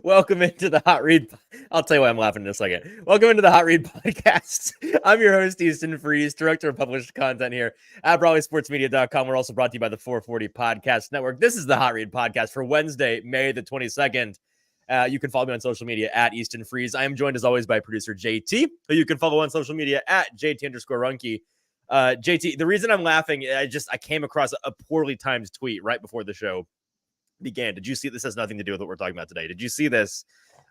Welcome into the Hot Read. I'll tell you why I'm laughing in a second. Welcome into the Hot Read podcast. I'm your host, Easton Freeze, director of published content here at BroadwaySportsMedia.com. We're also brought to you by the 440 Podcast Network. This is the Hot Read podcast for Wednesday, May the 22nd. You can follow me on social media at Easton Freeze. I am joined as always by producer JT, who you can follow on social media at JT_Ruhnke. JT, the reason I'm laughing, I came across a poorly timed tweet right before the show began. Did you see this? Has nothing to do with what we're talking about today. Did you see this?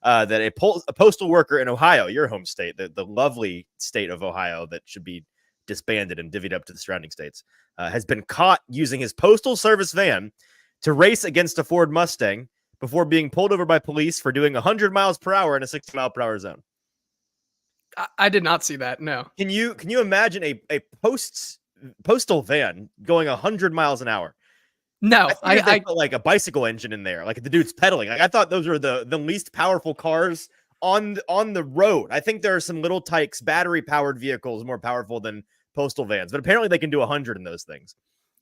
That a postal worker in Ohio, your home state, the lovely state of Ohio that should be disbanded and divvied up to the surrounding states, has been caught using his postal service van to race against a Ford Mustang before being pulled over by police for doing 100 miles per hour in a 60-mile-per-hour zone. I did not see that. No. Can you imagine a postal van going 100 miles an hour? No, I put like a bicycle engine in there, like the dude's pedaling. Like I thought those were the least powerful cars on the road. I think there are some little Tykes battery powered vehicles more powerful than postal vans, but apparently they can do 100 in those things.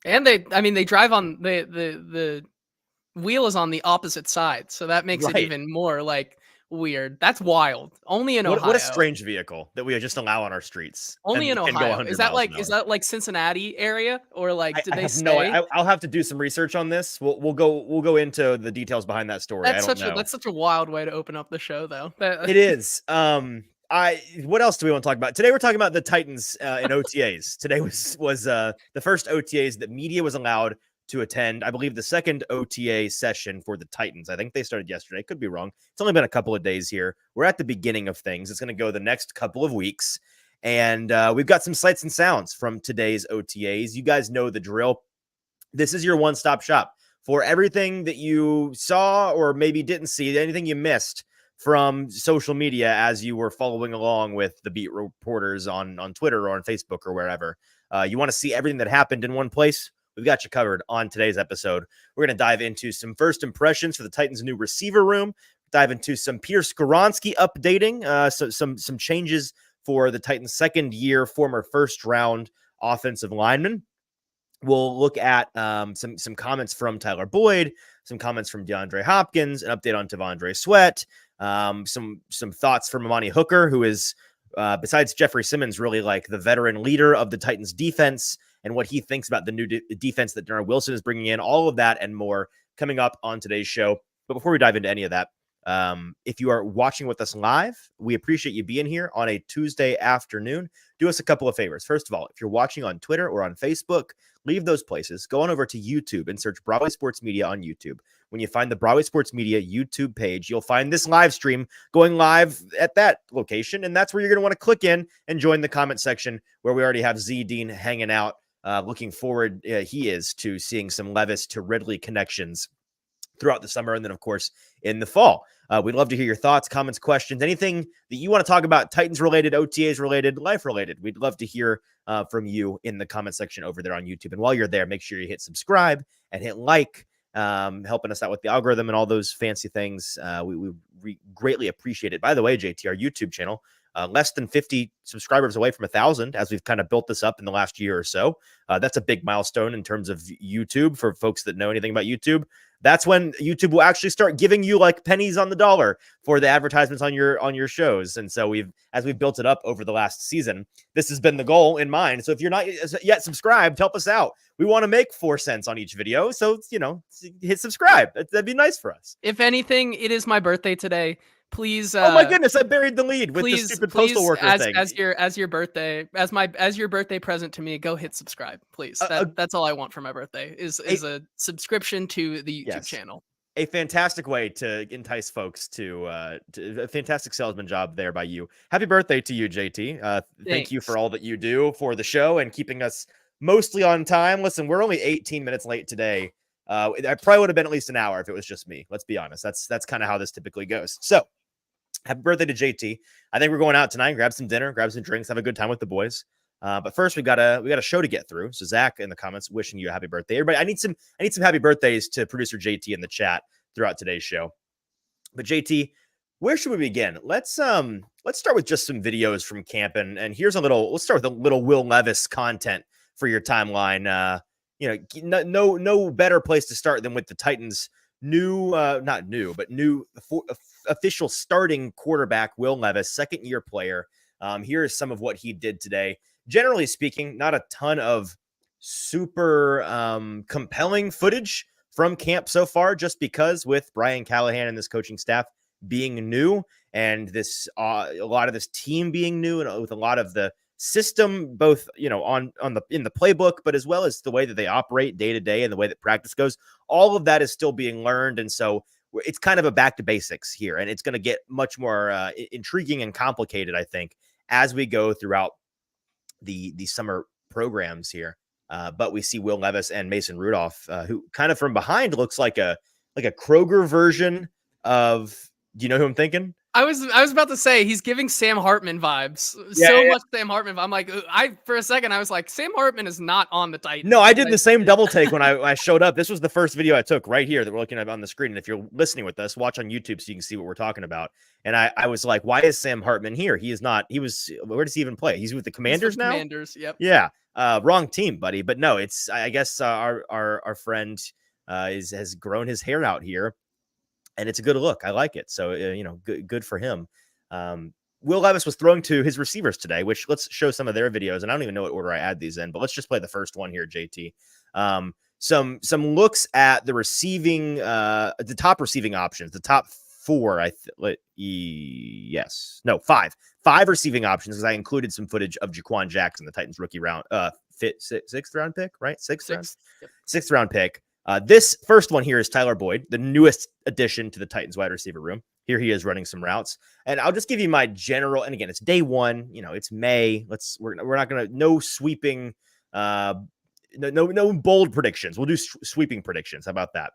And they drive on the wheel is on the opposite side, so that makes it even more like weird. That's wild. Only in Ohio. What a strange vehicle that we just allow on our streets. Only in Ohio. Is that like Cincinnati area, or like did they say? No, I'll have to do some research on this. We'll go into the details behind that story. That's such a wild way to open up the show, though. It is. What else do we want to talk about today? We're talking about the Titans in OTAs. Today was the first OTAs that media was allowed to attend. I believe the second OTA session for the Titans. I think they started yesterday. Could be wrong. It's only been a couple of days here. We're at the beginning of things. It's going to go the next couple of weeks. And we've got some sights and sounds from today's OTAs. You guys know the drill. This is your one-stop shop for everything that you saw or maybe didn't see, anything you missed from social media as you were following along with the beat reporters on Twitter or on Facebook or wherever. You want to see everything that happened in one place? We've got you covered on today's episode. We're going to dive into some first impressions for the Titans' new receiver room, dive into some Skoronski updating, some changes for the Titans' second-year former first-round offensive lineman. We'll look at some comments from Tyler Boyd, some comments from DeAndre Hopkins, an update on T'Vondre Sweat, some thoughts from Amani Hooker, who is, besides Jeffrey Simmons, really like the veteran leader of the Titans' defense, and what he thinks about the new defense that Darren Wilson is bringing in. All of that and more coming up on today's show. But before we dive into any of that, if you are watching with us live, we appreciate you being here on a Tuesday afternoon. Do us a couple of favors. First of all, if you're watching on Twitter or on Facebook, leave those places. Go on over to YouTube and search Broadway Sports Media on YouTube. When you find the Broadway Sports Media YouTube page, you'll find this live stream going live at that location. And that's where you're going to want to click in and join the comment section where we already have Z Dean hanging out. Looking forward, he is, to seeing some Levis to Ridley connections throughout the summer. And then, of course, in the fall. We'd love to hear your thoughts, comments, questions, anything that you want to talk about, Titans related, OTAs related, life related. We'd love to hear from you in the comment section over there on YouTube. And while you're there, make sure you hit subscribe and hit like, helping us out with the algorithm and all those fancy things. We greatly appreciate it. By the way, JT, our YouTube channel, less than 50 subscribers away from 1,000 as we've kind of built this up in the last year or so. That's a big milestone in terms of YouTube for folks that know anything about YouTube. That's when YouTube will actually start giving you like pennies on the dollar for the advertisements on your shows. And so as we've built it up over the last season, this has been the goal in mind. So if you're not yet subscribed, help us out. We want to make 4 cents on each video. So, hit subscribe. That'd be nice for us. If anything, it is my birthday today. Please. Oh my goodness! I buried the lead with the stupid postal worker thing. As your birthday present to me, go hit subscribe, please. That's all I want for my birthday is a subscription to the YouTube channel. A fantastic way to entice folks to a fantastic salesman job there by you. Happy birthday to you, JT. Thank you for all that you do for the show and keeping us mostly on time. Listen, we're only 18 minutes late today. I probably would have been at least an hour if it was just me. Let's be honest. That's kind of how this typically goes. So. Happy birthday to JT. I think we're going out tonight, grab some dinner, grab some drinks, have a good time with the boys. But first we got a show to get through. So Zach in the comments wishing you a happy birthday. Everybody, I need some happy birthdays to producer JT in the chat throughout today's show. But JT, where should we begin? Let's start with just some videos from camp and let's start with a little Will Levis content for your timeline. No better place to start than with the Titans not new, but new official starting quarterback, Will Levis, second-year player. Here is some of what he did today. Generally speaking, not a ton of super compelling footage from camp so far, just because with Brian Callahan and this coaching staff being new, and this a lot of this team being new, and with a lot of the system, both on the in the playbook, but as well as the way that they operate day to day and the way that practice goes, all of that is still being learned, and so it's kind of a back to basics here, and it's going to get much more intriguing and complicated, I think, as we go throughout the summer programs here. But we see Will Levis and Mason Rudolph, who kind of from behind looks like a Kroger version of. Do you know who I'm thinking? I was about to say he's giving Sam Hartman vibes. Much Sam Hartman. I'm like, for a second I was like, Sam Hartman is not on the Titans. No, I did the same double take when I showed up. This was the first video I took right here that we're looking at on the screen. And if you're listening with us, watch on YouTube so you can see what we're talking about. And I was like, why is Sam Hartman here? He is not. Where does he even play? He's with the Commanders now. Commanders. Yep. Yeah. Wrong team, buddy. But no, it's I guess our friend has grown his hair out here. And it's a good look. I like it. So, good for him. Will Levis was throwing to his receivers today, which let's show some of their videos. And I don't even know what order I add these in, but let's just play the first one here, JT. Some looks at the receiving, the top receiving options, the top four. Five receiving options, because I included some footage of Jaquan Jackson, the Titans rookie round, sixth round pick, right? Sixth round pick. This first one here is Tyler Boyd, the newest addition to the Titans wide receiver room. Here he is running some routes, and I'll just give you my general. And again, it's day one. It's May. We're not gonna no sweeping, no bold predictions. We'll do sweeping predictions. How about that?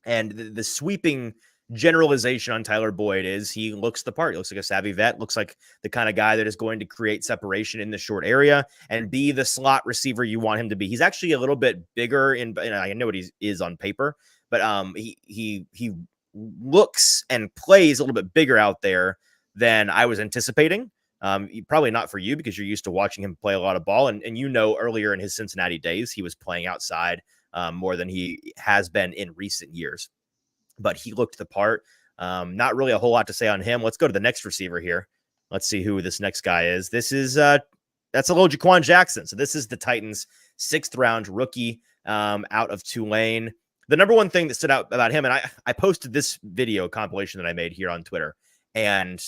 And the sweeping generalization on Tyler Boyd is he looks the part. He looks like a savvy vet, looks like the kind of guy that is going to create separation in the short area and be the slot receiver you want him to be. He's actually a little bit bigger and I know what he is on paper, but he looks and plays a little bit bigger out there than I was anticipating. Probably not for you because you're used to watching him play a lot of ball. And earlier in his Cincinnati days, he was playing outside more than he has been in recent years. But he looked the part. Not really a whole lot to say on him. Let's go to the next receiver here. Let's see who this next guy is. This is that's a little Jaquan Jackson. So this is the Titans' 6th round rookie out of Tulane. The number one thing that stood out about him, and I posted this video compilation that I made here on Twitter, and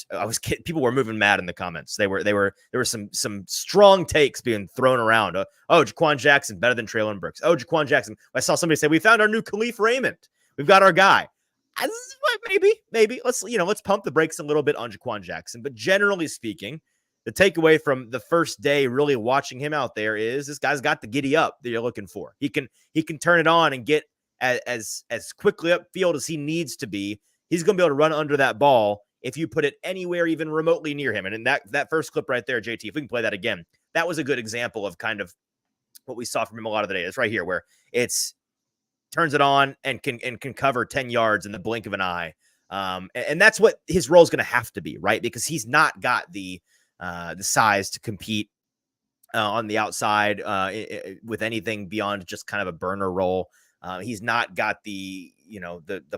people were moving mad in the comments. There were some strong takes being thrown around. Jaquan Jackson better than Treylon Burks. Jaquan Jackson. I saw somebody say we found our new Khalif Raymond. We've got our guy. Maybe let's pump the brakes a little bit on Jaquan Jackson. But generally speaking, the takeaway from the first day really watching him out there is this guy's got the giddy up that you're looking for. He can turn it on and get as quickly upfield as he needs to be. He's going to be able to run under that ball if you put it anywhere even remotely near him. And in that first clip right there, JT, if we can play that again, that was a good example of kind of what we saw from him a lot of the day. It's right here where it's turns it on and can cover 10 yards in the blink of an eye. And that's what his role is going to have to be, right? Because he's not got the size to compete on the outside with anything beyond just kind of a burner role. He's not got the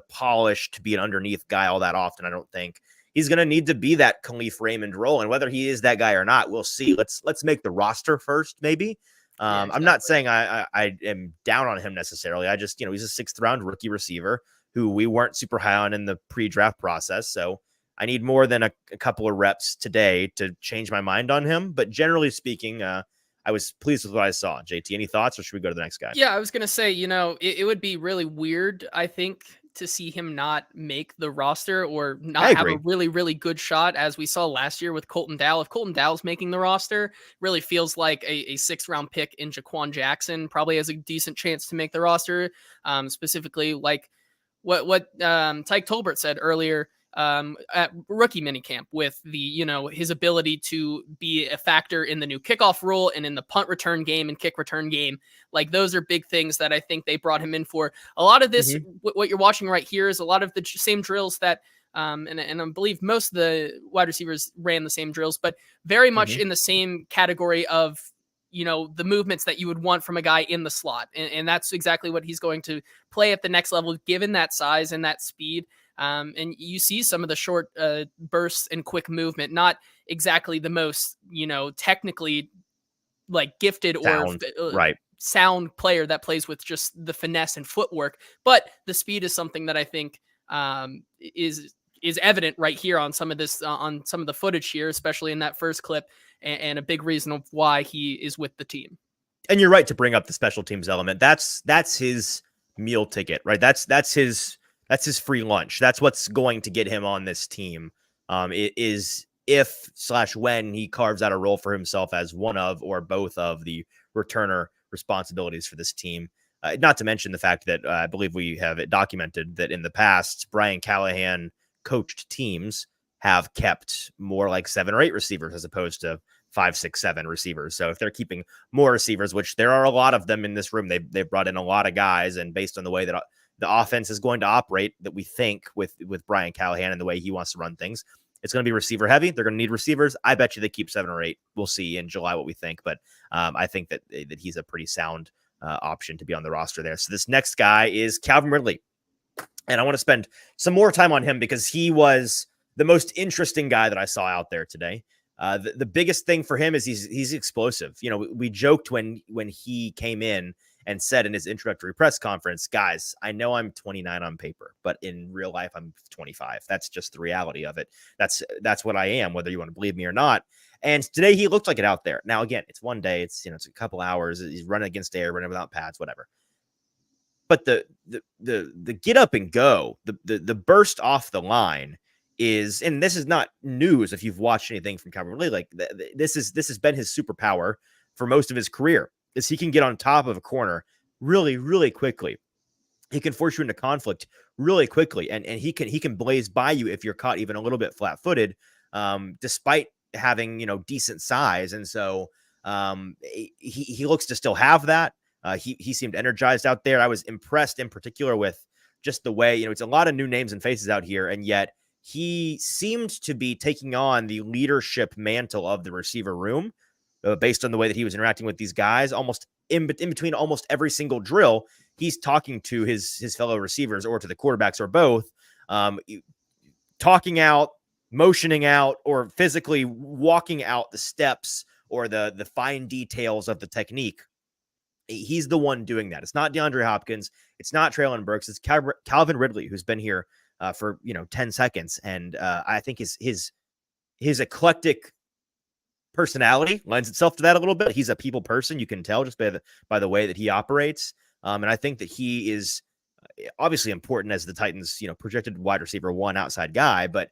polish to be an underneath guy all that often. I don't think he's going to need to be that Khalif Raymond role. And whether he is that guy or not, we'll see. Let's make the roster first, maybe. Exactly. I'm not saying I am down on him necessarily. I just, he's a 6th round rookie receiver who we weren't super high on in the pre-draft process. So I need more than a couple of reps today to change my mind on him. But generally speaking, I was pleased with what I saw. JT, any thoughts, or should we go to the next guy? Yeah, I was going to say, it would be really weird, I think, to see him not make the roster or not have a really, really good shot, as we saw last year with Colton Dowell. If Colton Dowell's making the roster, really feels like a 6th round pick in Jaquan Jackson probably has a decent chance to make the roster. Specifically, like what Tyke Tolbert said earlier at rookie minicamp with the, his ability to be a factor in the new kickoff rule and in the punt return game and kick return game. Like, those are big things that I think they brought him in for. A lot of this, what you're watching right here, is a lot of the same drills that, and I believe most of the wide receivers ran the same drills, but very much in the same category of the movements that you would want from a guy in the slot. And that's exactly what he's going to play at the next level, given that size and that speed. And you see some of the short bursts and quick movement, not exactly the most, technically like gifted Sound, or right. sound player that plays with just the finesse and footwork. But the speed is something that I think is evident right here on some of this, on some of the footage here, especially in that first clip, and a big reason of why he is with the team. And you're right to bring up the special teams element. That's his meal ticket, right? That's his free lunch. That's what's going to get him on this team. It is if/when he carves out a role for himself as one of or both of the returner responsibilities for this team. Not to mention the fact that I believe we have it documented that in the past, Brian Callahan coached teams have kept more like 7 or 8 receivers as opposed to 5, 6, 7 receivers. So if they're keeping more receivers, which there are a lot of them in this room, they've brought in a lot of guys, and based on the way that the offense is going to operate, that we think with Brian Callahan and the way he wants to run things, it's going to be receiver heavy. They're going to need receivers. I bet you they keep 7 or 8. We'll see in July what we think, but I think that he's a pretty sound option to be on the roster there. So this next guy is Calvin Ridley, and I want to spend some more time on him because he was the most interesting guy that I saw out there today. The biggest thing for him is he's explosive. We joked when he came in and said in his introductory press conference, guys, I know I'm 29 on paper, but in real life, I'm 25. That's just the reality of it. That's what I am, whether you want to believe me or not. And today he looked like it out there. Now, again, it's one day, it's a couple hours. He's running against air, running without pads, whatever. But the get up and go, the burst off the line is, and this is not news if you've watched anything from Calvin Ridley, like this has been his superpower for most of his career, is he can get on top of a corner really, really quickly. He can force you into conflict really quickly, and he can blaze by you if you're caught even a little bit flat-footed, despite having decent size. And so he looks to still have that. He seemed energized out there. I was impressed in particular with just the way, it's a lot of new names and faces out here, and yet he seemed to be taking on the leadership mantle of the receiver room, based on the way that he was interacting with these guys. Almost in between almost every single drill, he's talking to his fellow receivers or to the quarterbacks or both, talking out, motioning out, or physically walking out the steps or the fine details of the technique. He's the one doing that. It's not DeAndre Hopkins. It's not Treylon Burks. It's Calvin Ridley, who's been here for 10 seconds. And I think his eclectic personality lends itself to that a little bit. He's a people person. You can tell just by the way that he operates. And I think that he is obviously important as the Titans, projected wide receiver 1 outside guy, but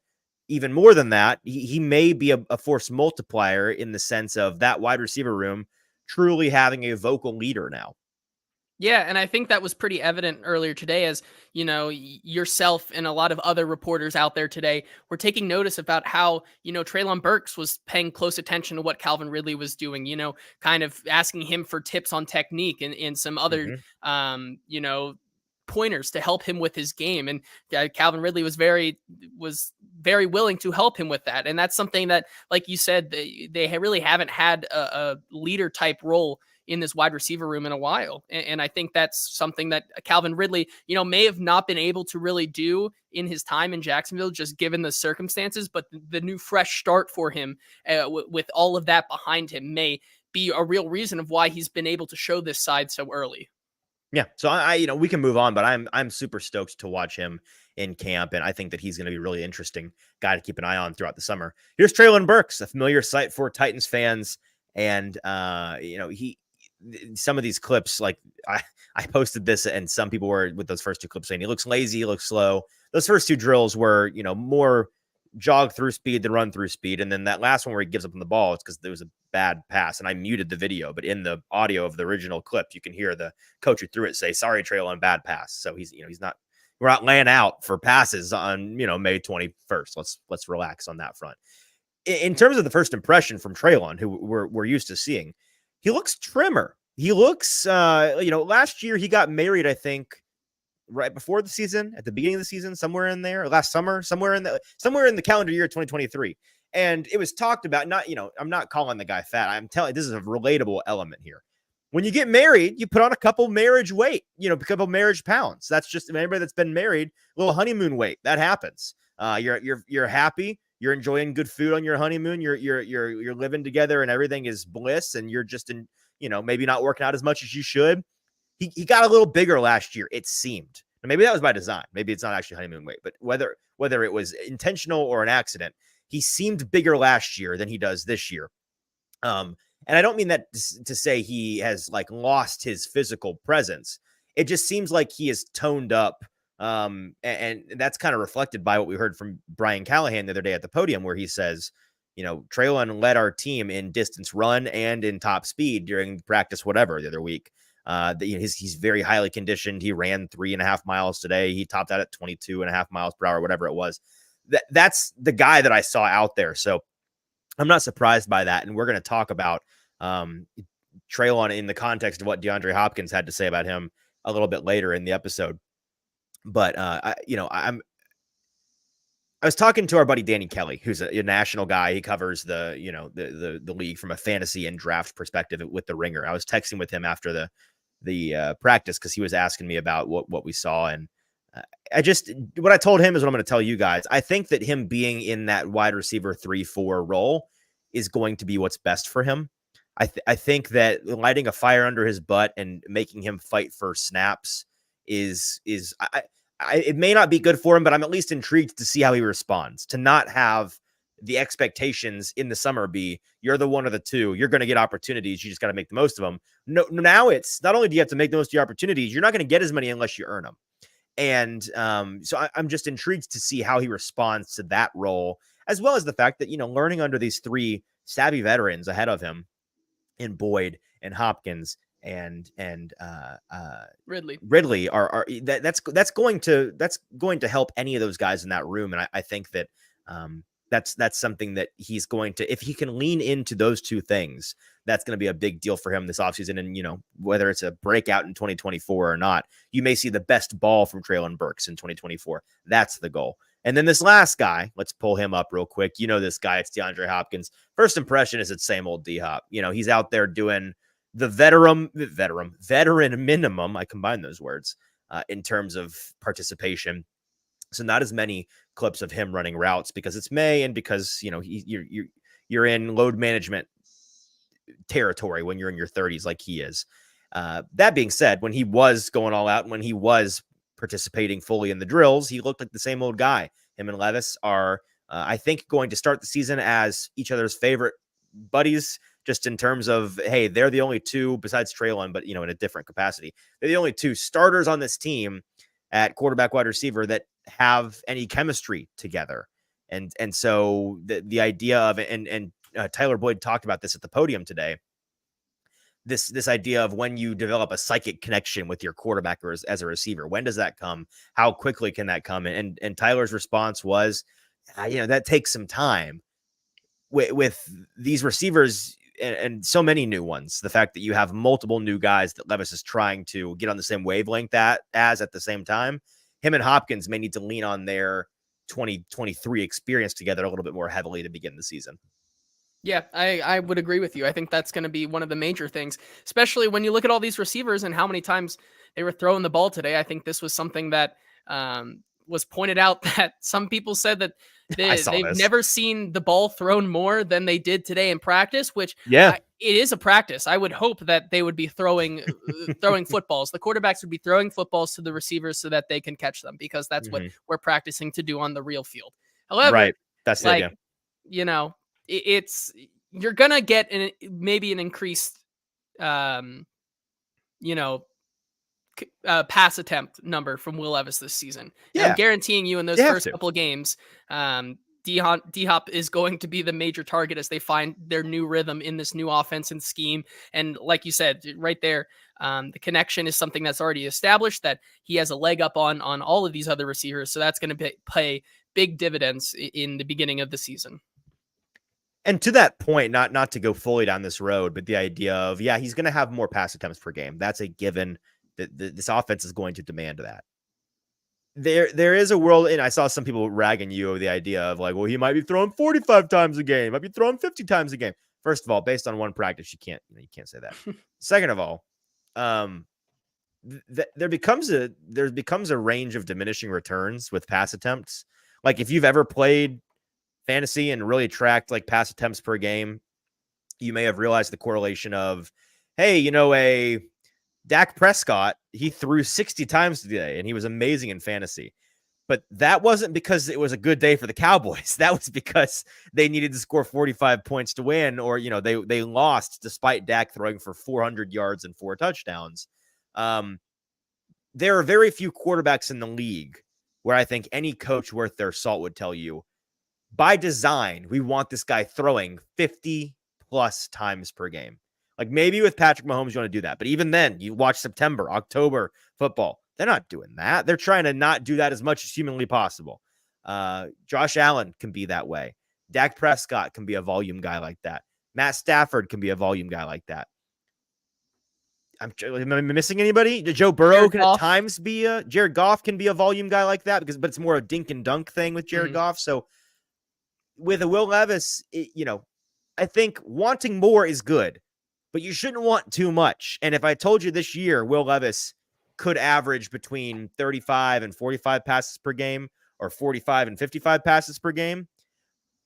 even more than that, he may be a force multiplier in the sense of that wide receiver room truly having a vocal leader now. Yeah, and I think that was pretty evident earlier today as, yourself and a lot of other reporters out there today were taking notice about how, Treylon Burks was paying close attention to what Calvin Ridley was doing, kind of asking him for tips on technique and some other, pointers to help him with his game. And Calvin Ridley was very willing to help him with that. And that's something that, like you said, they really haven't had a leader type role in this wide receiver room in a while. And I think that's something that Calvin Ridley, may have not been able to really do in his time in Jacksonville, just given the circumstances, but the new fresh start for him with all of that behind him may be a real reason of why he's been able to show this side so early. Yeah. So we can move on, but I'm super stoked to watch him in camp. And I think that he's going to be a really interesting guy to keep an eye on throughout the summer. Here's Treylon Burks, a familiar sight for Titans fans. And, some of these clips, like I posted this and some people were with those first 2 clips saying he looks lazy, he looks slow. Those first 2 drills were, more jog through speed than run through speed. And then that last one where he gives up on the ball, it's because there was a bad pass. And I muted the video, but in the audio of the original clip, you can hear the coach who threw it say, "Sorry, Treylon, bad pass." So we're not laying out for passes on, May 21st. Let's relax on that front. In terms of the first impression from Treylon, who we're used to seeing, he looks trimmer. He looks, last year he got married, I think, right before the season, at the beginning of the season, somewhere in there, or last summer, somewhere in the calendar year 2023. And it was talked about, not, I'm not calling the guy fat. I'm telling you, this is a relatable element here. When you get married, you put on a couple marriage weight, a couple marriage pounds. That's just anybody that's been married, a little honeymoon weight. That happens. You're happy. You're enjoying good food on your honeymoon. You're living together and everything is bliss. And you're just maybe not working out as much as you should. He got a little bigger last year, it seemed. And maybe that was by design. Maybe it's not actually honeymoon weight, but whether it was intentional or an accident, he seemed bigger last year than he does this year. And I don't mean that to say he has lost his physical presence. It just seems like he is toned up. And that's kind of reflected by what we heard from Brian Callahan the other day at the podium, where he says, Treylon led our team in distance run and in top speed during practice, whatever, the other week. He's very highly conditioned. He ran 3.5 miles today. He topped out at 22.5 miles per hour, whatever it was. That's the guy that I saw out there. So I'm not surprised by that. And we're going to talk about Treylon in the context of what DeAndre Hopkins had to say about him a little bit later in the episode. But I was talking to our buddy Danny Kelly, who's a national guy. He covers the league from a fantasy and draft perspective with the Ringer. I was texting with him after the practice because he was asking me about what we saw, and what I told him is what I'm going to tell you guys. I think that him being in that wide receiver 3-4 role is going to be what's best for him. I think that lighting a fire under his butt and making him fight for snaps it may not be good for him, but I'm at least intrigued to see how he responds, to not have the expectations in the summer be you're the one or the two, you're going to get opportunities, you just got to make the most of them. No, now it's not only do you have to make the most of your opportunities, you're not going to get as many unless you earn them. And so I'm just intrigued to see how he responds to that role, as well as the fact that, learning under these three savvy veterans ahead of him in Boyd and Hopkins and Ridley that's going to help any of those guys in that room. And I think that that's something that he's going to, if he can lean into those two things, that's going to be a big deal for him this offseason. And, whether it's a breakout in 2024 or not, you may see the best ball from Treylon Burks in 2024. That's the goal. And then this last guy, let's pull him up real quick. This guy, it's DeAndre Hopkins. First impression is it's same old D-Hop. He's out there doing the veteran minimum. I combine those words in terms of participation. So not as many clips of him running routes because it's May and because, you're in load management territory when you're in your 30s like he is. That being said, when he was going all out, when he was participating fully in the drills, he looked like the same old guy. Him and Levis are, I think, going to start the season as each other's favorite buddies, just in terms of, hey, they're the only two besides Treylon, but, in a different capacity. They're the only two starters on this team at quarterback, wide receiver that have any chemistry together. And so the idea of it, and Tyler Boyd talked about this at the podium today, this idea of when you develop a psychic connection with your quarterback or as a receiver, when does that come? How quickly can that come? And Tyler's response was, that takes some time with these receivers and so many new ones. The fact that you have multiple new guys that Levis is trying to get on the same wavelength as at the same time, him and Hopkins may need to lean on their 2023 experience together a little bit more heavily to begin the season. Yeah, I would agree with you. I think that's going to be one of the major things, especially when you look at all these receivers and how many times they were throwing the ball today. I think this was something that was pointed out, that some people said that they've never seen the ball thrown more than they did today in practice, which it is a practice. I would hope that they would be throwing footballs. The quarterbacks would be throwing footballs to the receivers so that they can catch them, because that's what we're practicing to do on the real field. However, that's the idea. It's you're gonna get maybe an increased pass attempt number from Will Levis this season. Yeah. I'm guaranteeing you in those first couple of games, D-Hop is going to be the major target as they find their new rhythm in this new offense and scheme. And like you said, right there, the connection is something that's already established, that he has a leg up on all of these other receivers. So that's going to pay big dividends in the beginning of the season. And to that point, not to go fully down this road, but the idea of, he's going to have more pass attempts per game. That's a given. This offense is going to demand that. there is a world, and I saw some people ragging you over the idea of like, well, he might be throwing 45 times a game, might be throwing 50 times a game. First of all, based on one practice, you can't say that. Second of all, there becomes a range of diminishing returns with pass attempts. Like if you've ever played fantasy and really tracked like pass attempts per game, you may have realized the correlation of, hey, a Dak Prescott, he threw 60 times today and he was amazing in fantasy. But that wasn't because it was a good day for the Cowboys. That was because they needed to score 45 points to win, or, they lost despite Dak throwing for 400 yards and 4 touchdowns. There are very few quarterbacks in the league where I think any coach worth their salt would tell you, by design, we want this guy throwing 50 plus times per game. Like maybe with Patrick Mahomes, you want to do that. But even then, you watch September, October football. They're not doing that. They're trying to not do that as much as humanly possible. Josh Allen can be that way. Dak Prescott can be a volume guy like that. Matt Stafford can be a volume guy like that. Am I missing anybody? Joe Burrow can at times be Jared Goff can be a volume guy like that but it's more a dink and dunk thing with Jared Goff. So with a Will Levis, I think wanting more is good, but you shouldn't want too much. And if I told you this year, Will Levis could average between 35 and 45 passes per game or 45 and 55 passes per game,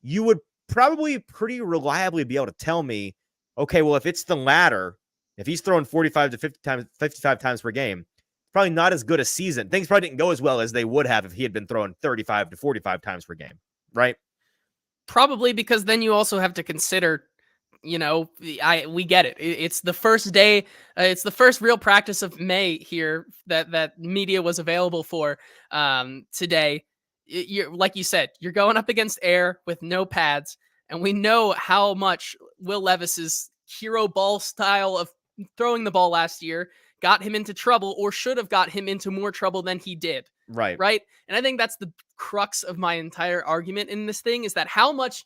you would probably pretty reliably be able to tell me, okay, well, if it's the latter, if he's throwing 45 to 55 times per game, probably not as good a season. Things probably didn't go as well as they would have if he had been throwing 35 to 45 times per game, right? Probably, because then you also have to consider, we get it. It's the first day. It's the first real practice of May here that media was available for today. You're, like you said, you're going up against air with no pads. And we know how much Will Levis's hero ball style of throwing the ball last year got him into trouble, or should have got him into more trouble than he did. Right. And I think that's the crux of my entire argument in this thing, is that how much,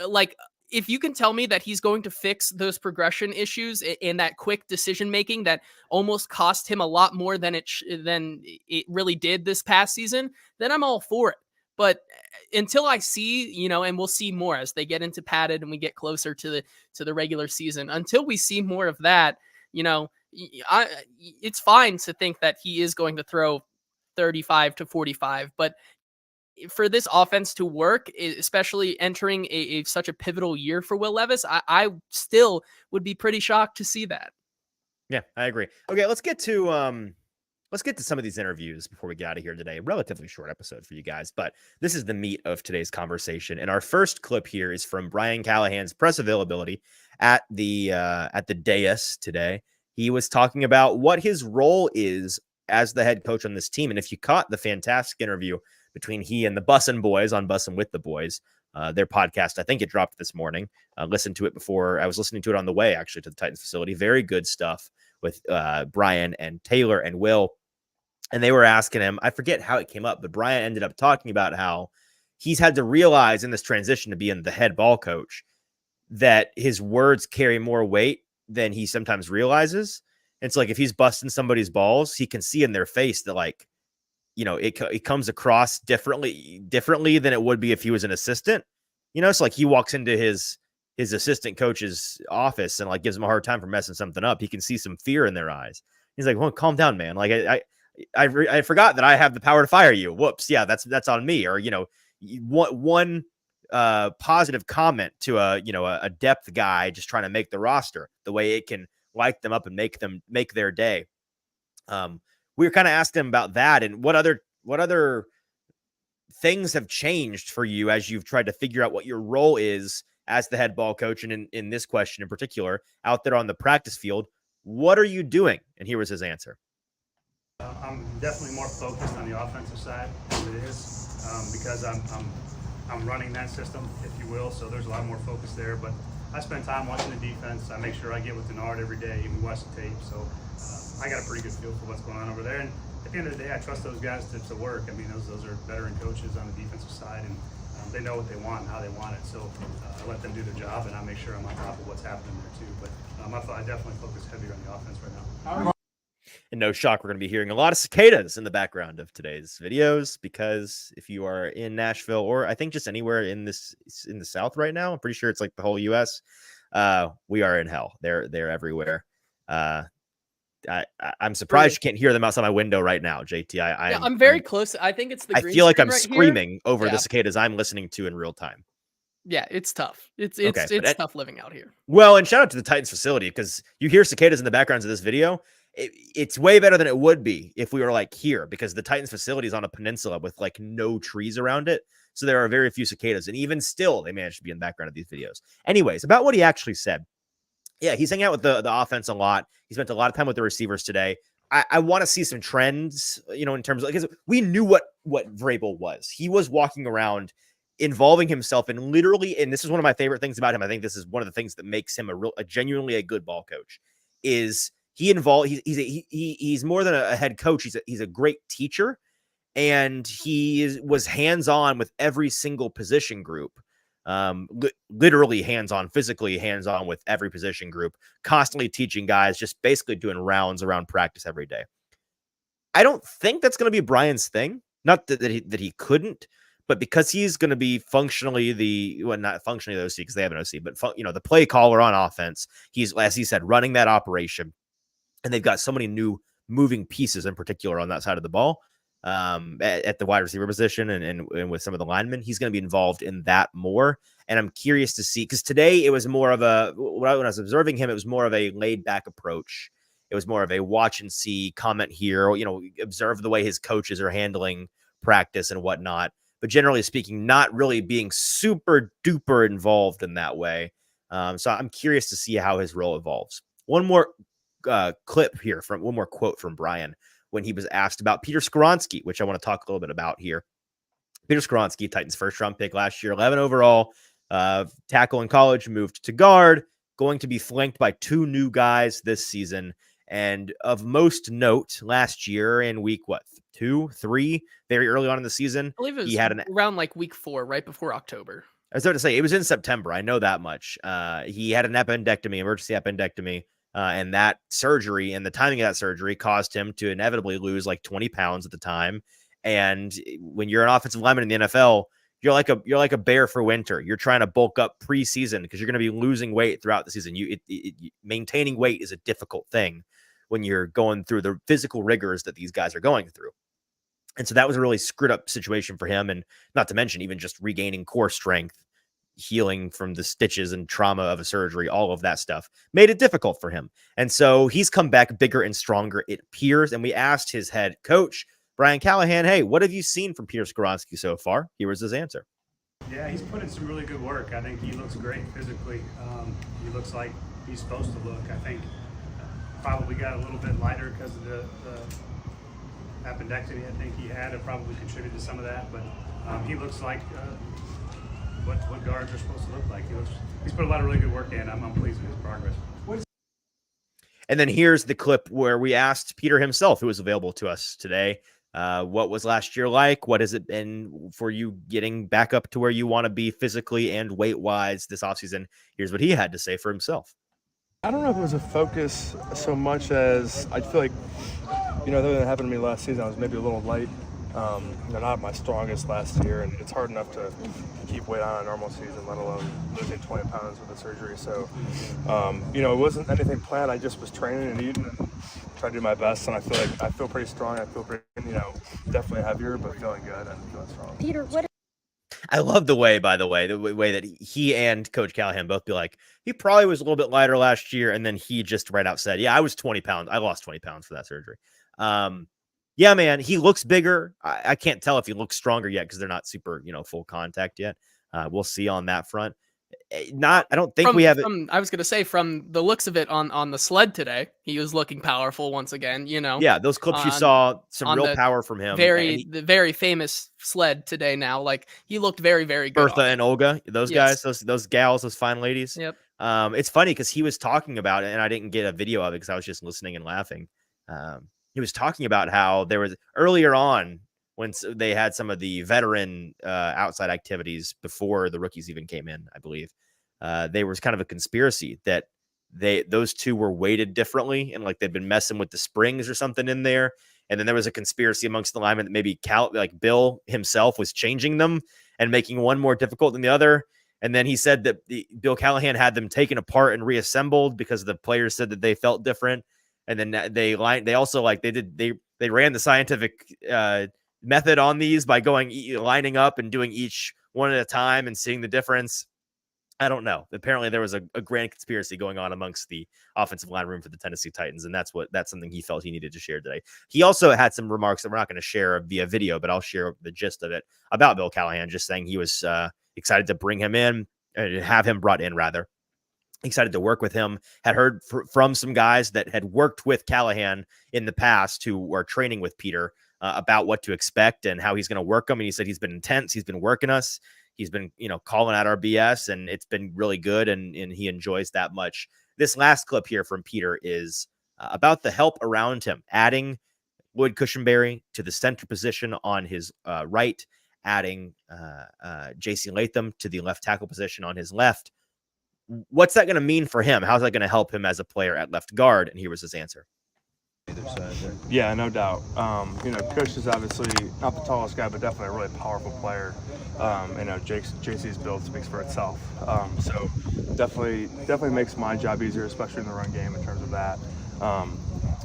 like, if you can tell me that he's going to fix those progression issues and that quick decision making that almost cost him a lot more than it really did this past season, then I'm all for it. But until I see, and we'll see more as they get into padded and we get closer to the regular season, until we see more of that, it's fine to think that he is going to throw 35 to 45, but for this offense to work, especially entering such a pivotal year for Will Levis, I still would be pretty shocked to see that. Yeah, I agree. Okay, let's get to some of these interviews before we get out of here today. A relatively short episode for you guys, but this is the meat of today's conversation. And our first clip here is from Brian Callahan's press availability at the dais today. He was talking about what his role is as the head coach on this team. And if you caught the fantastic interview between he and the Bussin' Boys on Bussin' with the Boys, their podcast, I think it dropped this morning. Listened to it before. I was listening to it on the way actually to the Titans facility. Very good stuff with Brian and Taylor and Will. And they were asking him, I forget how it came up, but Brian ended up talking about how he's had to realize in this transition to being the head ball coach that his words carry more weight than he sometimes realizes. And so like if he's busting somebody's balls, he can see in their face that like, it comes across differently than it would be if he was an assistant. So like he walks into his assistant coach's office and like gives him a hard time for messing something up. He can see some fear in their eyes. He's like, well, calm down, man. Like I forgot that I have the power to fire you. Whoops. Yeah, that's on me. Or, one positive comment to a depth guy just trying to make the roster, the way it can light them up and make their day. We were kind of asking him about that and what other things have changed for you as you've tried to figure out what your role is as the head ball coach. And in this question in particular, out there on the practice field, what are you doing? And here was his answer. I'm definitely more focused on the offensive side than it is because I'm running that system, if you will. So there's a lot more focus there. But I spend time watching the defense. I make sure I get with Denard every day and we watch the tape. So I got a pretty good feel for what's going on over there. And at the end of the day, I trust those guys to work. I mean, those are veteran coaches on the defensive side, and they know what they want and how they want it. So I let them do their job, and I make sure I'm on top of what's happening there too. But I definitely focus heavier on the offense right now. And no shock, we're going to be hearing a lot of cicadas in the background of today's videos, because if you are in Nashville, or I think just anywhere in the South right now, I'm pretty sure it's like the whole U.S., we are in hell. They're everywhere. I'm surprised you can't hear them outside my window right now, JT. I'm very close. I think it's the I green feel like I'm right screaming here. over the cicadas I'm listening to in real time. Yeah, it's tough. It's tough living out here. Well, and shout out to the Titans facility, because you hear cicadas in the backgrounds of this video. It's way better than it would be if we were like here, because the Titans facility is on a peninsula with like no trees around it. So there are very few cicadas, and even still, they managed to be in the background of these videos. Anyways, about what he actually said. Yeah, he's hanging out with the offense a lot. He spent a lot of time with the receivers today. I want to see some trends, in terms of, because we knew what Vrabel was. He was walking around involving himself in literally, and this is one of my favorite things about him. I think this is one of the things that makes him a genuinely a good ball coach. Is he involved? He's more than a head coach. He's a great teacher, and he was hands-on with every single position group. Literally hands-on, physically hands-on with every position group, constantly teaching guys, just basically doing rounds around practice every day. I don't think that's going to be Brian's thing. Not that he couldn't, but because he's going to be functionally not functionally the OC, because they have an OC, but the play caller on offense. He's, as he said, running that operation, and they've got so many new moving pieces in particular on that side of the ball. At the wide receiver position and with some of the linemen, he's going to be involved in that more. And I'm curious to see, because today it was more of when I was observing him, it was more of a laid back approach. It was more of a watch and see, comment here, observe the way his coaches are handling practice and whatnot. But generally speaking, not really being super duper involved in that way. So I'm curious to see how his role evolves. One more clip here one more quote from Brian, when he was asked about Peter Skoronski, which I want to talk a little bit about here. Peter Skoronski, Titans first round pick last year, 11 overall, tackle in college, moved to guard, going to be flanked by 2 new guys this season. And of most note, last year in week 2, 3, very early on in the season, I believe it was he had around like week 4, right before October. I was about to say, it was in September. I know that much. He had an emergency appendectomy. And that surgery and the timing of that surgery caused him to inevitably lose like 20 pounds at the time. And when you're an offensive lineman in the NFL, you're like a bear for winter. You're trying to bulk up preseason because you're going to be losing weight throughout the season. Maintaining weight is a difficult thing when you're going through the physical rigors that these guys are going through. And so that was a really screwed up situation for him. And not to mention even just regaining core strength, healing from the stitches and trauma of a surgery, all of that stuff made it difficult for him. And so he's come back bigger and stronger, it appears. And we asked his head coach, Brian Callahan, hey, what have you seen from Peter Skoronski so far? Here was his answer. Yeah, he's put in some really good work. I think he looks great physically. He looks like he's supposed to look. I think probably got a little bit lighter because of the appendectomy. I think he had. It probably contributed to some of that. But he looks like what guards are supposed to look like. He's put a lot of really good work in. I'm pleased with his progress. And then here's the clip where we asked Peter himself, who was available to us today, what was last year like? What has it been for you getting back up to where you want to be physically and weight-wise this offseason? Here's what he had to say for himself. I don't know if it was a focus so much as I feel like, that happened to me last season. I was maybe a little light. Not my strongest last year, and it's hard enough to keep weight on a normal season, let alone losing 20 pounds with the surgery. So, it wasn't anything planned. I just was training and eating and trying to do my best, and I feel pretty strong. I feel pretty, definitely heavier, but feeling good and feeling strong. Peter, what? I love the way that he and Coach Callahan both be like, he probably was a little bit lighter last year, and then he just right out said, yeah, I was 20 pounds. I lost 20 pounds for that surgery. Yeah, man, he looks bigger. I can't tell if he looks stronger yet because they're not super, full contact yet. We'll see on that front. I don't think we have it. I was going to say, from the looks of it on the sled today, he was looking powerful once again, Yeah, those clips you saw, some real power from him. The very famous sled today now. Like, he looked very, very good. Bertha and Olga, those guys, those gals, those fine ladies. Yep. It's funny because he was talking about it, and I didn't get a video of it because I was just listening and laughing. He was talking about how there was earlier on when they had some of the veteran outside activities before the rookies even came in, I believe. There was kind of a conspiracy that those two were weighted differently, and like they'd been messing with the springs or something in there. And then there was a conspiracy amongst the linemen that maybe Bill himself was changing them and making one more difficult than the other. And then he said that Bill Callahan had them taken apart and reassembled because the players said that they felt different. And then they ran the scientific method on these by lining up and doing each one at a time and seeing the difference. I don't know. Apparently there was a grand conspiracy going on amongst the offensive line room for the Tennessee Titans. And that's something he felt he needed to share today. He also had some remarks that we're not going to share via video, but I'll share the gist of it about Bill Callahan, just saying he was excited to bring him in, have him brought in rather. Excited to work with him. Had heard from some guys that had worked with Callahan in the past who were training with Peter about what to expect and how he's going to work them. And he said he's been intense. He's been working us. He's been, calling out our BS, and it's been really good, and he enjoys that much. This last clip here from Peter is about the help around him, adding Lloyd Cushenberry to the center position on his right, adding J.C. Latham to the left tackle position on his left. What's that going to mean for him? How's that going to help him as a player at left guard? And here was his answer. Yeah, no doubt. Cush is obviously not the tallest guy, but definitely a really powerful player. JC's build speaks for itself. So definitely makes my job easier, especially in the run game in terms of that.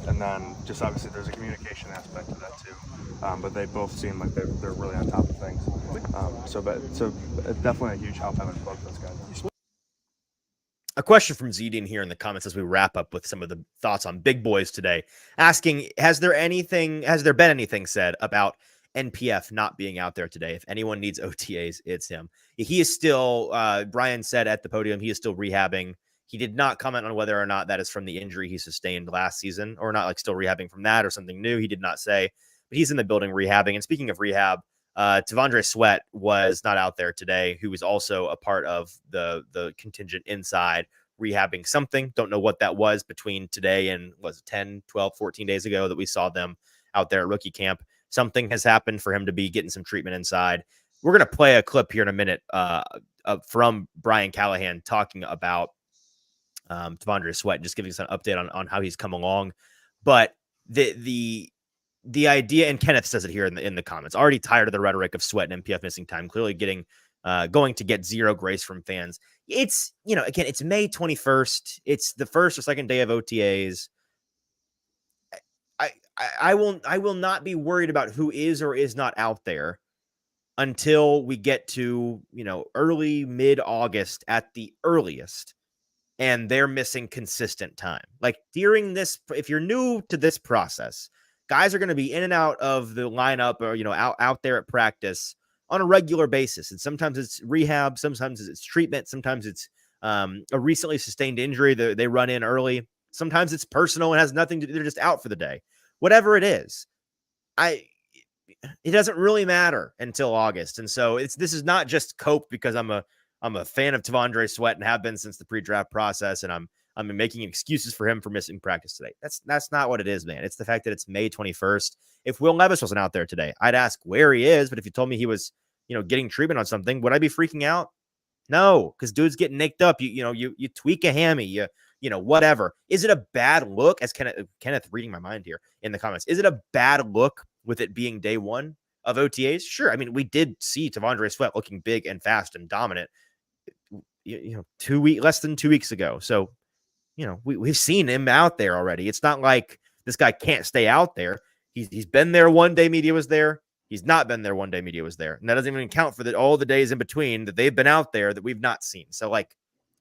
And then just obviously there's a communication aspect to that too. But they both seem like they're really on top of things. So definitely a huge help having both those guys. A question from Zedian here in the comments as we wrap up with some of the thoughts on big boys today, asking, has there been anything said about NPF not being out there today? If anyone needs OTAs, it's him. He is still, Brian said at the podium, he is still rehabbing. He did not comment on whether or not that is from the injury he sustained last season or not, like still rehabbing from that or something new. He did not say, but he's in the building rehabbing. And speaking of rehab, T'Vondre Sweat was not out there today, who was also a part of the contingent inside rehabbing something. Don't know what that was between today and 10, 12, 14 days ago that we saw them out there at rookie camp. Something has happened for him to be getting some treatment inside. We're going to play a clip here in a minute from Brian Callahan talking about T'Vondre Sweat, just giving us an update on how he's come along. But the idea, and Kenneth says it here in the comments, already tired of the rhetoric of Sweat and MPF missing time, clearly going to get zero grace from fans. It's, again, it's May 21st. It's the first or second day of OTAs. I will not be worried about who is or is not out there until we get to, early mid-August at the earliest, and they're missing consistent time. Like during this, if you're new to this process, guys are going to be in and out of the lineup or, out there at practice on a regular basis. And sometimes it's rehab, sometimes it's treatment, sometimes it's a recently sustained injury that they run in early. Sometimes it's personal and has nothing to do. They're just out for the day. Whatever it is, it doesn't really matter until August. And so this is not just cope because I'm a fan of T'Vondre Sweat and have been since the pre-draft process, and I'm making excuses for him for missing practice today. That's not what it is, man. It's the fact that it's May 21st. If Will Levis wasn't out there today, I'd ask where he is. But if you told me he was, getting treatment on something, would I be freaking out? No, because dude's getting nicked up. You tweak a hammy, whatever. Is it a bad look? As Kenneth reading my mind here in the comments, is it a bad look with it being day one of OTAs? Sure. I mean, we did see T'Vondre Sweat looking big and fast and dominant, less than 2 weeks ago. So, we've seen him out there already. It's not like this guy can't stay out there. He's been there one day media was there. He's not been there one day media was there. And that doesn't even count for all the days in between that they've been out there that we've not seen. So,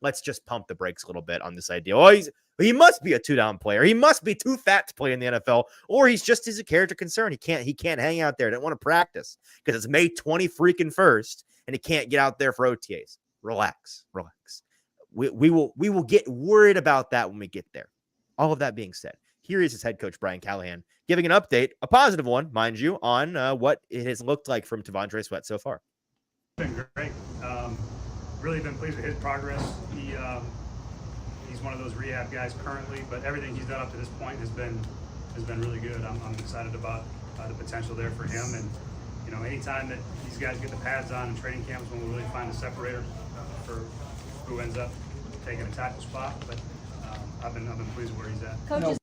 let's just pump the brakes a little bit on this idea. Oh, he must be a two-down player. He must be too fat to play in the NFL, or he's a character concern. He can't hang out there. Didn't want to practice because it's May 21st and he can't get out there for OTAs. Relax. We will get worried about that when we get there. All of that being said, here is his head coach, Brian Callahan, giving an update, a positive one, mind you, on what it has looked like from T'Vondre Sweat so far. It's been great. Really been pleased with his progress. He's one of those rehab guys currently, but everything he's done up to this point has been really good. I'm excited about the potential there for him. And anytime that these guys get the pads on in training camps, when we really find a separator for who ends up taking a tackle spot. But I've been pleased where he's at. Coaches.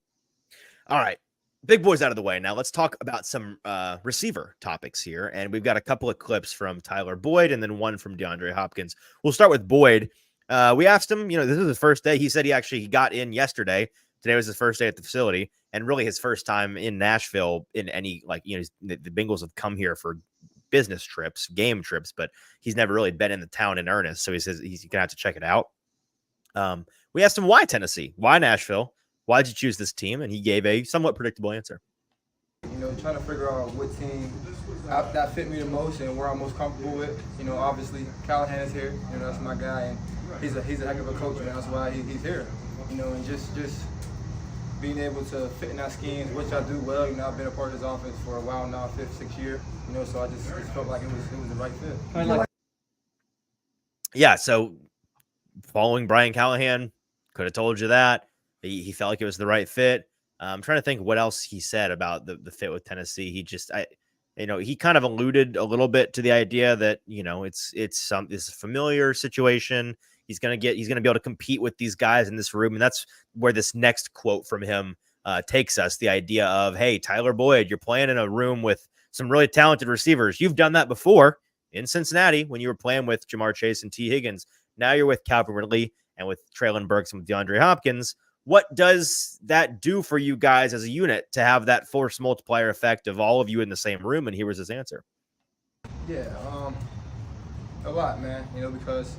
All right. Big boys out of the way. Now let's talk about some receiver topics here. And we've got a couple of clips from Tyler Boyd and then one from DeAndre Hopkins. We'll start with Boyd. We asked him, this is his first day. He said he got in yesterday. Today was his first day at the facility and really his first time in Nashville in any, the Bengals have come here for business trips, game trips, but he's never really been in the town in earnest. So he says he's going to have to check it out. We asked him why Tennessee, why Nashville? Why did you choose this team? And he gave a somewhat predictable answer. Trying to figure out what team that fit me the most and where I'm most comfortable with. Obviously Callahan is here. That's my guy, and he's a heck of a coach, and that's why he's here. And just being able to fit in that scheme, which I do well. I've been a part of this offense for a while now, 5th, 6th year. So I just felt like it was the right fit. Yeah. So following Brian Callahan, could have told you that. He felt like it was the right fit. I'm trying to think what else he said about the fit with Tennessee. He kind of alluded a little bit to the idea that, it's a familiar situation. He's going to be able to compete with these guys in this room. And that's where this next quote from him takes us. The idea of, hey, Tyler Boyd, you're playing in a room with some really talented receivers. You've done that before in Cincinnati when you were playing with Jamar Chase and T. Higgins. Now you're with Calvin Ridley and with Treylon Burks and with DeAndre Hopkins. What does that do for you guys as a unit to have that force multiplier effect of all of you in the same room? And here was his answer. Yeah, a lot, man. Because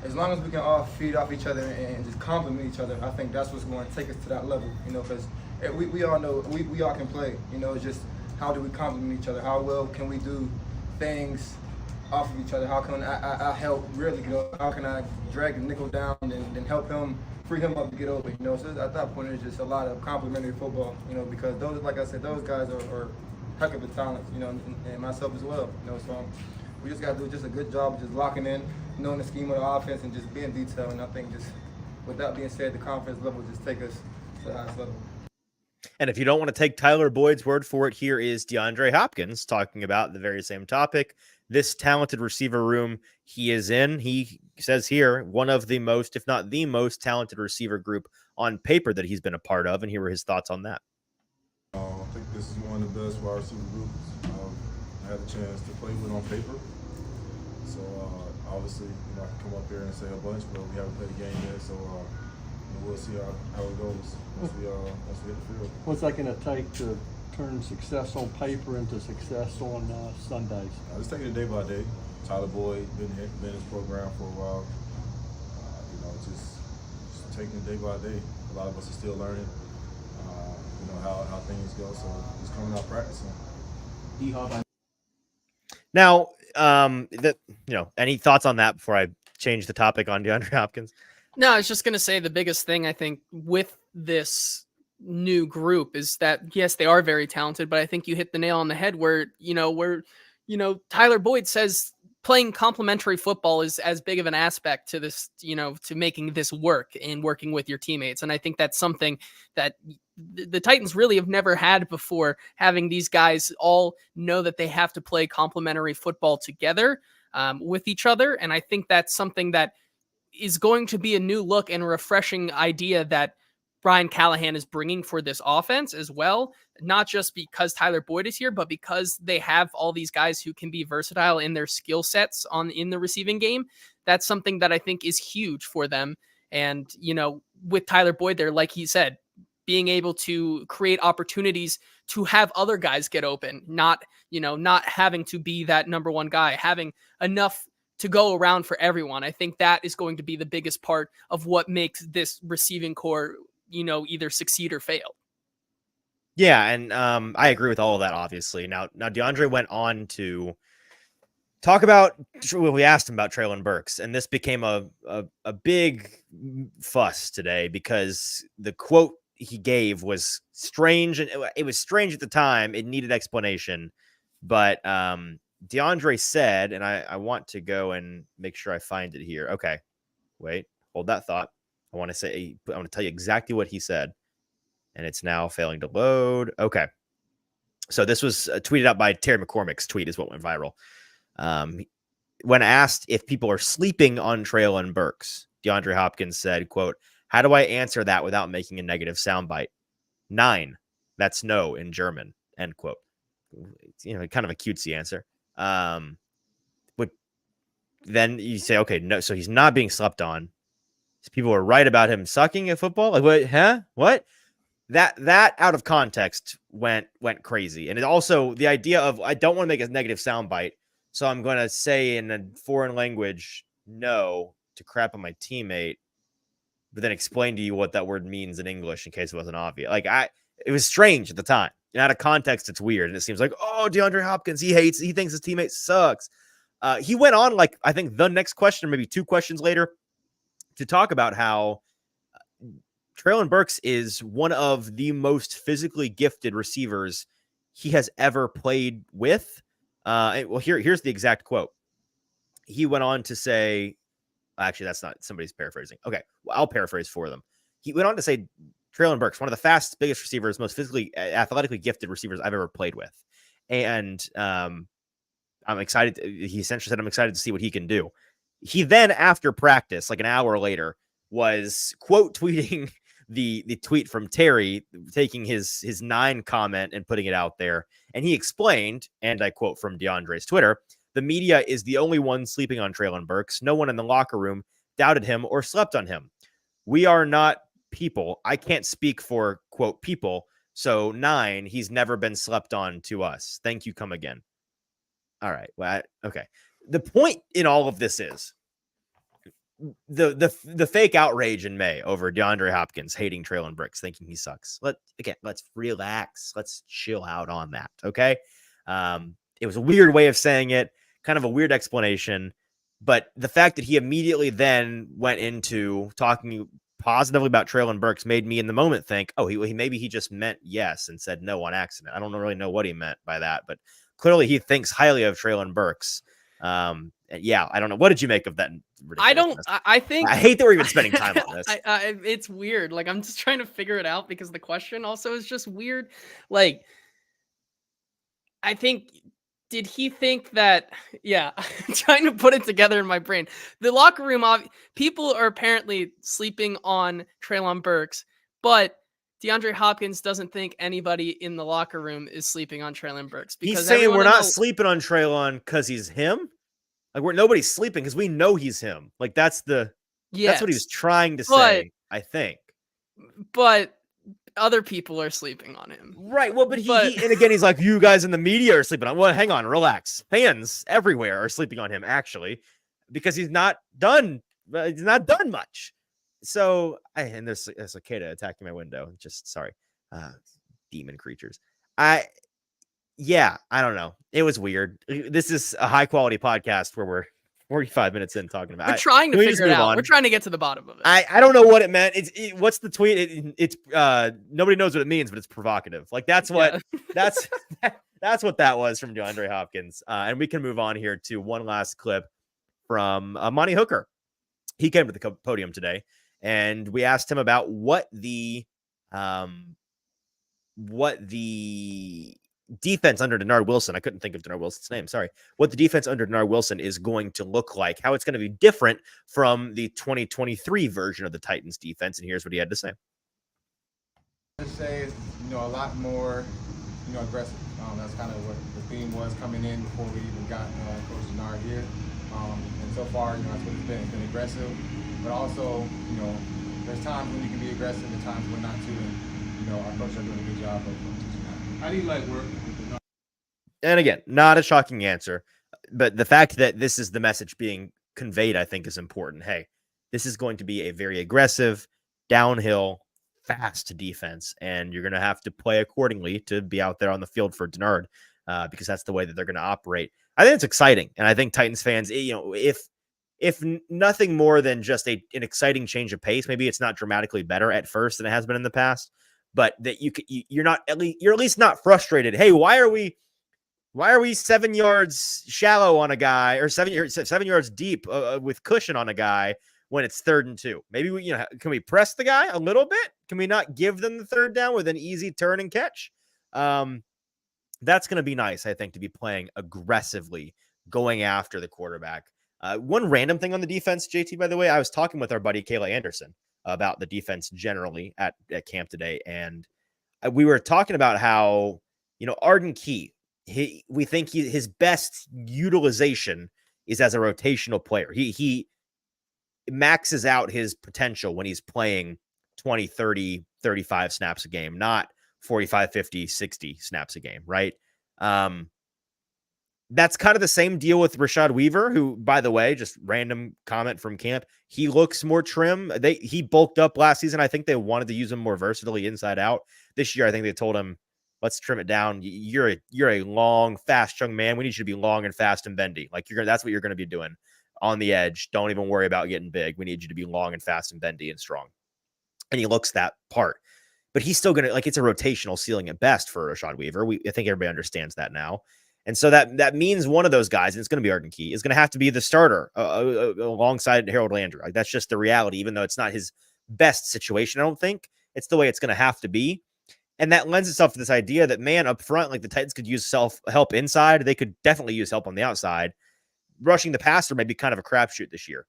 as long as we can all feed off each other and just compliment each other, I think that's what's going to take us to that level. Because we all know we all can play. It's just how do we compliment each other? How well can we do things off of each other? How can I help really? How can I drag the nickel down and help him? Free him up to get over, So at that point, it's just a lot of complimentary football, because those, like I said, those guys are heck of a talent, and myself as well, So we just got to do just a good job of just locking in, knowing the scheme of the offense, and just being detailed. And I think just with that being said, the confidence level just take us to the highest level. And if you don't want to take Tyler Boyd's word for it, here is DeAndre Hopkins talking about the very same topic. This talented receiver room he is in, he says here, one of the most, if not the most talented receiver group on paper that he's been a part of. And here were his thoughts on that. I think this is one of the best wide receiver groups I had a chance to play with on paper. So obviously, I can come up here and say a bunch, but we haven't played a game yet. So we'll see how it goes once we hit the field. What's that going to take to turn success on paper into success on Sundays? Just taking it day by day. Tyler Boyd been in his program for a while. Just taking it day by day. A lot of us are still learning. How things go. So just coming out practicing. Now, any thoughts on that before I change the topic on DeAndre Hopkins? No, I was just going to say the biggest thing I think with this new group is that, yes, they are very talented, but I think you hit the nail on the head where Tyler Boyd says playing complementary football is as big of an aspect to this, to making this work and working with your teammates. And I think that's something that the Titans really have never had before, having these guys all know that they have to play complementary football together with each other. And I think that's something that is going to be a new look and refreshing idea that Brian Callahan is bringing for this offense as well, not just because Tyler Boyd is here, but because they have all these guys who can be versatile in their skill sets in the receiving game. That's something that I think is huge for them. And, with Tyler Boyd there, like he said, being able to create opportunities to have other guys get open, not having to be that number one guy, having enough to go around for everyone. I think that is going to be the biggest part of what makes this receiving core either succeed or fail. Yeah, and I agree with all of that, obviously. Now DeAndre went on to talk about, we asked him about Treylon Burks, and this became a big fuss today because the quote he gave was strange, and it was strange at the time. It needed explanation, but DeAndre said, and I want to go and make sure I find it here. Okay, wait, hold that thought. I want to tell you exactly what he said, and it's now failing to load. Okay. So this was tweeted out by Terry McCormick's tweet is what went viral. When asked if people are sleeping on Treylon Burks, DeAndre Hopkins said, quote, How do I answer that without making a negative soundbite? 9. That's no in German. End quote. Kind of a cutesy answer. But then you say, okay, no, so he's not being slept on. People are right about him sucking at football. Like, what? Huh? What? That out of context went crazy. And it also, the idea of, I don't want to make a negative soundbite, so I'm going to say in a foreign language no to crap on my teammate, but then explain to you what that word means in English in case it wasn't obvious. Like, it was strange at the time. And out of context, it's weird. And it seems like, oh, DeAndre Hopkins, he thinks his teammate sucks. He went on, like, I think the next question, maybe 2 questions later, to talk about how Treylon Burks is one of the most physically gifted receivers he has ever played with. Well, here's the exact quote. He went on to say, actually, that's not, somebody's paraphrasing. Okay, well, I'll paraphrase for them. He went on to say, Treylon Burks, one of the fastest, biggest receivers, most physically, athletically gifted receivers I've ever played with. And I'm excited. He essentially said, I'm excited to see what he can do. He then, after practice, like an hour later, was quote tweeting the tweet from Terry, taking his 9 comment and putting it out there. And he explained, and I quote from DeAndre's Twitter, the media is the only one sleeping on Treylon Burks. No one in the locker room doubted him or slept on him. We are not people. I can't speak for, quote, people. So 9, he's never been slept on to us. Thank you. Come again. All right. Well, okay. The point in all of this is the fake outrage in May over DeAndre Hopkins hating Treylon Burks, thinking he sucks. Let's relax. Let's chill out on that. Okay. It was a weird way of saying it, kind of a weird explanation, but the fact that he immediately then went into talking positively about Treylon Burks made me in the moment think, oh, maybe he just meant yes and said no on accident. I don't really know what he meant by that, but clearly he thinks highly of Treylon Burks. Yeah, I don't know. What did you make of that? I think I hate that we're even spending time on this. It's weird. Like, I'm just trying to figure it out because the question also is just weird. Like, I think, did he think that? Yeah, I'm trying to put it together in my brain. The locker room, people are apparently sleeping on Treylon Burks, but DeAndre Hopkins doesn't think anybody in the locker room is sleeping on Treylon Burks. Because he's saying we're not sleeping on Treylon because he's him. Like, nobody's sleeping because we know he's him. Like, that's what he was trying to say, I think. But other people are sleeping on him. Right. Well, but and again, he's like, you guys in the media are sleeping on. Well, hang on, relax. Fans everywhere are sleeping on him, actually, because he's not done much. So, and there's a cicada attacking my window. Just sorry. Demon creatures. Yeah, I don't know. It was weird. This is a high quality podcast where we're 45 minutes in talking about. We're trying to figure it out. We're trying to get to the bottom of it. I don't know what it meant. What's the tweet? It's nobody knows what it means, but it's provocative. Like, that's what that's what that was from DeAndre Hopkins. And we can move on here to one last clip from Monty Hooker. He came to the podium today, and we asked him about what the defense under Denard Wilson, I couldn't think of Denard Wilson's name, sorry, what the defense under Denard Wilson is going to look like, how it's going to be different from the 2023 version of the Titans defense. And here's what he had to say. I'd say, a lot more, aggressive. That's kind of what the theme was coming in before we even got Coach Denard here. And so far, that's what it's been. It's been aggressive, but also, there's times when you can be aggressive and times when not to. And, our coaches are doing a good job of teaching that. How do you like work? And again, not a shocking answer, but the fact that this is the message being conveyed, I think, is important. Hey, this is going to be a very aggressive, downhill, fast defense, and you're going to have to play accordingly to be out there on the field for Denard, because that's the way that they're going to operate. I think it's exciting, and I think Titans fans, if nothing more than just an exciting change of pace, maybe it's not dramatically better at first than it has been in the past, but that you're at least not frustrated. Hey, why are we 7 yards shallow on a guy, or 7 yards deep with cushion on a guy when it's 3rd and 2? Maybe can we press the guy a little bit? Can we not give them the 3rd down with an easy turn and catch? That's going to be nice, I think, to be playing aggressively, going after the quarterback. One random thing on the defense, JT, by the way, I was talking with our buddy Kayla Anderson about the defense generally at camp today. And we were talking about how, Arden Key, we think his best utilization is as a rotational player. He maxes out his potential when he's playing 20, 30, 35 snaps a game, not 45, 50, 60 snaps a game, right? That's kind of the same deal with Rashad Weaver, who, by the way, just random comment from camp, he looks more trim. He bulked up last season. I think they wanted to use him more versatilely inside out. This year, I think they told him, let's trim it down. You're a long, fast young man. We need you to be long and fast and bendy. Like that's what you're going to be doing on the edge. Don't even worry about getting big. We need you to be long and fast and bendy and strong. And he looks that part, but he's still going to, it's a rotational ceiling at best for Rashad Weaver. I think everybody understands that now. And so that means one of those guys, and it's going to be Arden Key, is going to have to be the starter alongside Harold Landry. Like that's just the reality, even though it's not his best situation. I don't think it's the way it's going to have to be. And that lends itself to this idea that, man, up front, like the Titans could use help inside. They could definitely use help on the outside. Rushing the passer may be kind of a crapshoot this year.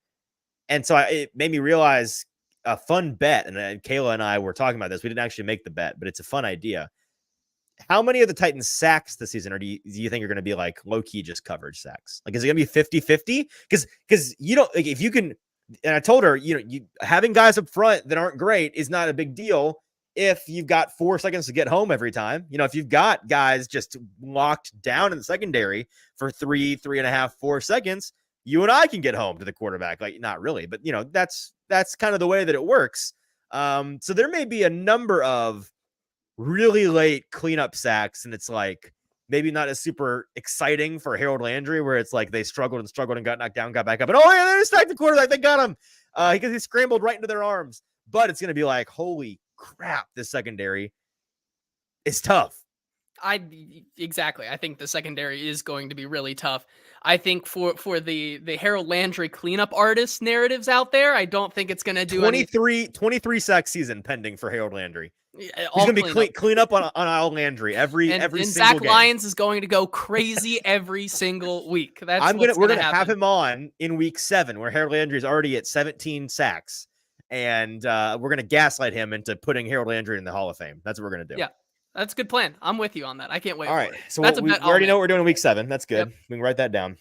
And so it made me realize a fun bet. And Kayla and I were talking about this. We didn't actually make the bet, but it's a fun idea. How many of the Titans sacks this season do you think are going to be like low-key just coverage sacks? Like, is it going to be 50-50? Because you don't, like, if you can, and I told her, having guys up front that aren't great is not a big deal if you've got 4 seconds to get home every time. If you've got guys just locked down in the secondary for 3.5, 4 seconds, you and I can get home to the quarterback. Like, not really, but that's kind of the way that it works. So there may be a number of really late cleanup sacks, and it's like maybe not as super exciting for Harold Landry, where it's like they struggled and got knocked down, got back up, and oh yeah, they stacked the quarterback, they got him because he scrambled right into their arms. But it's going to be like, holy crap, this secondary is tough. Exactly. I think the secondary is going to be really tough. I think for the Harold Landry cleanup artist narratives out there, I don't think it's going to do 23 sack season pending for Harold Landry. He's going to be clean up on Al Landry every single Zach game. Lyons is going to go crazy every single week. We're going to have him on in week 7, where Harold Landry is already at 17 sacks, and we're going to gaslight him into putting Harold Landry in the Hall of Fame. That's what we're going to do. Yeah. That's a good plan. I'm with you on that. I can't wait. All right. So we already know what we're doing in week 7. That's good. Yep. We can write that down.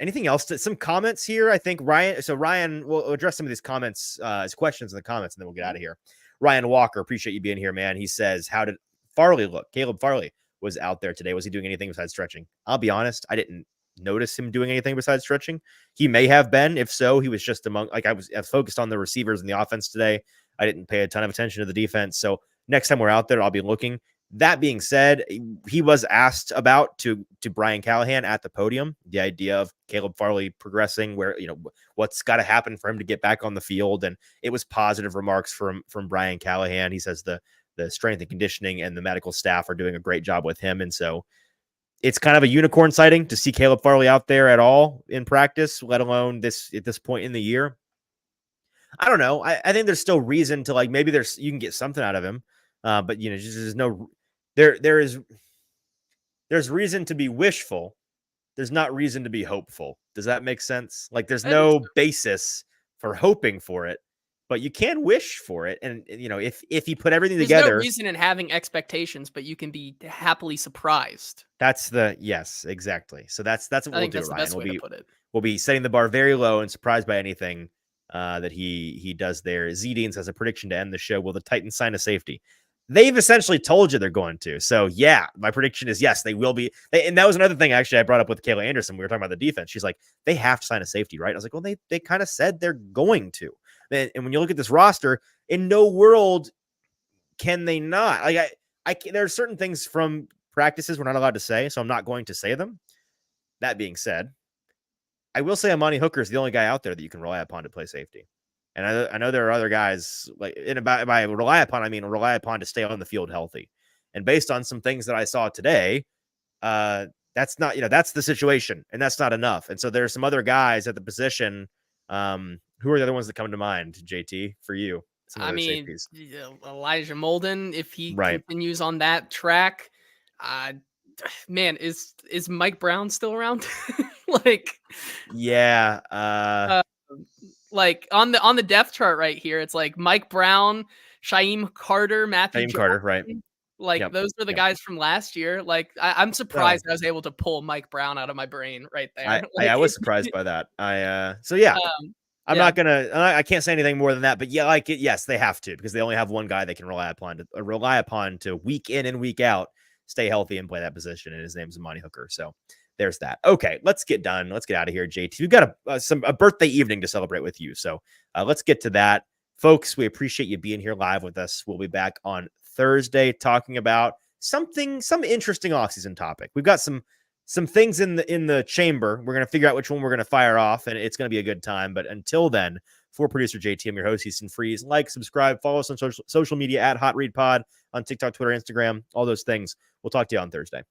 Anything else? Some comments here. I think Ryan will address some of these comments, his questions in the comments, and then we'll get out of here. Ryan Walker, appreciate you being here, man. He says, how did Farley look? Caleb Farley was out there today. Was he doing anything besides stretching? I'll be honest, I didn't notice him doing anything besides stretching. He may have been. If so, he was just I was focused on the receivers and the offense today. I didn't pay a ton of attention to the defense. So next time we're out there, I'll be looking. That being said, he was asked about to Brian Callahan at the podium, the idea of Caleb Farley progressing, where, what's got to happen for him to get back on the field. And it was positive remarks from Brian Callahan. He says the strength and conditioning and the medical staff are doing a great job with him. And so it's kind of a unicorn sighting to see Caleb Farley out there at all in practice, let alone at this point in the year. I don't know. I think there's still reason to, like, maybe you can get something out of him. But just there's no, there's reason to be wishful. There's not reason to be hopeful. Does that make sense? Like, there's no basis for hoping for it, but you can wish for it. And if you put everything together, there's no reason in having expectations, but you can be happily surprised. Yes, exactly. So that's what we'll do, Ryan. We'll be setting the bar very low and surprised by anything that he does there. Z Deans has a prediction to end the show. Will the Titans sign a safety? They've essentially told you they're going to. So yeah, my prediction is yes, they will be. And that was another thing actually I brought up with Kayla Anderson. We were talking about the defense. She's like, they have to sign a safety, right? I was like, well, they kind of said they're going to. And when you look at this roster, in no world can they not. Like there are certain things from practices we're not allowed to say, so I'm not going to say them. That being said, I will say Amani Hooker is the only guy out there that you can rely upon to play safety. And I know there are other guys, like, by rely upon, I mean rely upon to stay on the field healthy. And based on some things that I saw today, that's not, that's the situation, and that's not enough. And so there's some other guys at the position. Who are the other ones that come to mind, JT, for you? I mean, Elijah Molden, if he continues on that track, man, is Mike Brown still around? Like on the depth chart right here, it's like Mike Brown, Shaim Carter, Matthew Shaim Carter, right? Like Yep. those were the guys from last year. Like I'm surprised I was able to pull Mike Brown out of my brain right there. I was surprised by that. So yeah. I'm not gonna. I can't say anything more than that. But yeah, like yes, they have to because they only have one guy they can rely upon to week in and week out stay healthy and play that position, and his name's Amani Hooker. So there's that. Okay, let's get done. Let's get out of here, JT. We've got a birthday evening to celebrate with you. So let's get to that, folks. We appreciate you being here live with us. We'll be back on Thursday talking about some interesting offseason topic. We've got some things in the chamber. We're going to figure out which one we're going to fire off, and it's going to be a good time. But until then, for producer JT, I'm your host, Easton Freeze. Like, subscribe, follow us on social media at Hot Read Pod on TikTok, Twitter, Instagram, all those things. We'll talk to you on Thursday.